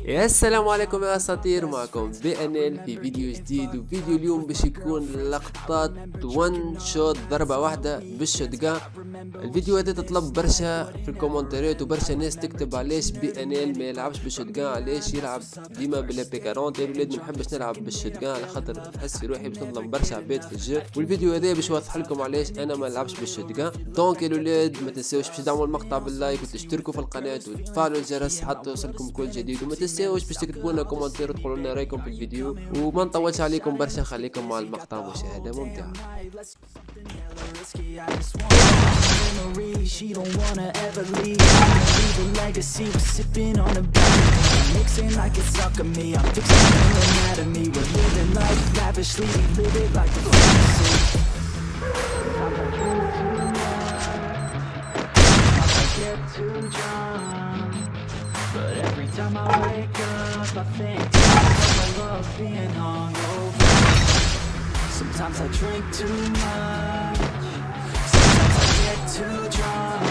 يا السلام عليكم يا اساطير، معكم BNL في فيديو جديد. وفيديو اليوم باش يكون لقطات وان شوت، ضربة واحدة بالشوتجان. الفيديو هذا تطلب برشا في الكومنتات وبرشا ناس تكتب علاش BNL ما يلعبش بالشوتجان، علاش يلعب ديما بالبي 40. يا ولاد ما نحبش نلعب بالشوتجان على خاطر نحس في روحي باش نظلم برشا عباد في الجو. والفيديو هذا باش يوضح لكم علاش انا ما نلعبش بالشوتجان. دونك يا ولاد ما تنساوش باش تدعموا المقطع باللايك وتشتركوا في القناة وتفعلوا الجرس حتى يوصلكم كل جديد. وما تنساوش باش تكتبوا لنا كومنتير وتقولوا لنا رايكم في الفيديو. وما نطولش عليكم برشا، خليكم مع المقطع، مشاهدة ممتعة. She don't wanna ever leave. Leave a legacy, we're sipping on a balcony. Mixing like it's alchemy. I'm fixing her anatomy. We're living life lavishly. We live it like a fantasy. I get too drunk, but every time I wake up, I think to myself I love being hungover. Sometimes I drink too much. Sometimes I get too drunk,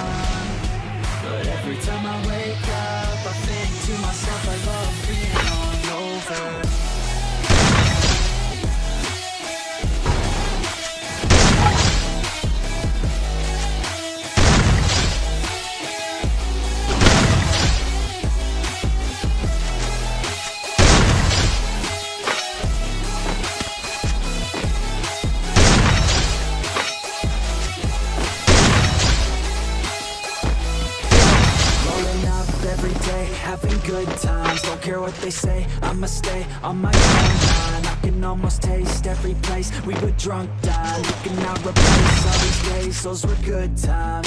but every time I wake up, I think to myself I love being hungover. Every day, having good times. Don't care what they say, I'ma stay on my own line. I can almost taste every place we were drunk down. You cannot replace all these days, those were good times.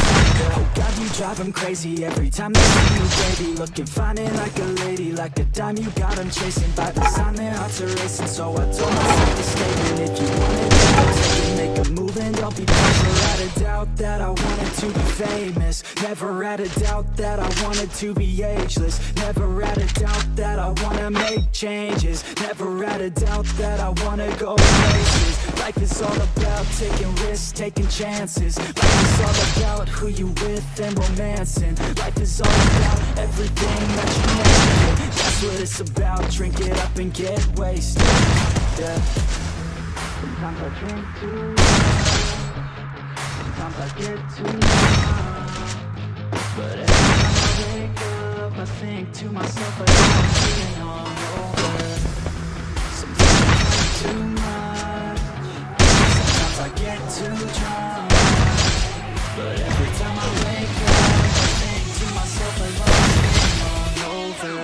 Oh God, you drive them crazy every time they see you, baby. Looking fine and like a lady, like a dime you got them chasing. By the sign their hearts are racing, so I told myself this statement: if you want it, I'll take it, make a move and don't be patient. Never had a doubt that I wanted to be famous. Never had a doubt that I wanted to be ageless. Never had a doubt that I wanna make changes. Never had a doubt that I wanna go places. Life is all about taking risks, taking chances. Life is all about who you with and romancing. Life is all about everything that you make. That's what it's about. Drink it up and get wasted. Yeah. Sometimes I drink too much. Sometimes I get too drunk, but every time I wake up, I think to myself I love being hungover. Sometimes I drink too much. Sometimes I get too drunk, but every time I wake up, I think to myself I love being hungover.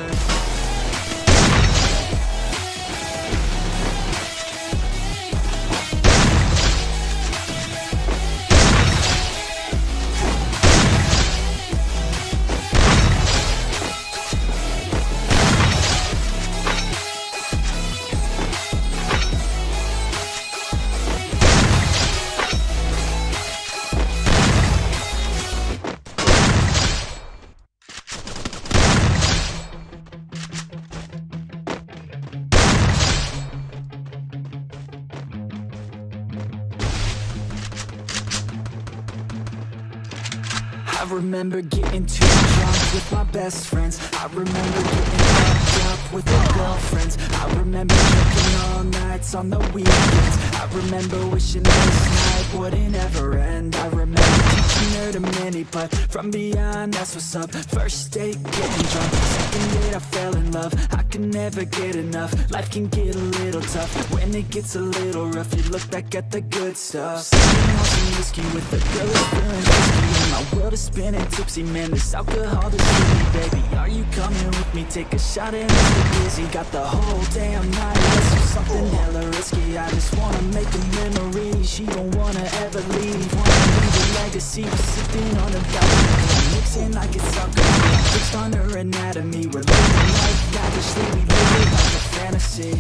I remember getting too drunk with my best friends. I remember getting fucked up with my girlfriends. I remember drinking all nights on the weekends. I remember wishing this night wouldn't ever end. I remember teaching her to many, but from beyond, that's what's up. First date, getting drunk. Second date, I fell in love. I could never get enough. Life can get a little tough when it gets a little rough. You look back at the good stuff. Sipping on some whiskey with the girl who's feeling risky. And my world is spinning tipsy, man, this alcohol is me, baby. Are you coming with me? Take a shot and let's get busy. Got the whole damn night, let's do something hella risky. I just wanna make a memory. She don't wanna ever leave. Wanna leave a legacy. We're sipping on a balcony. Mixing like it's alchemy. Fixed on her anatomy. We're living life lavishly. We live it like a fantasy.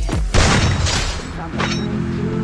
Sometimes I drink too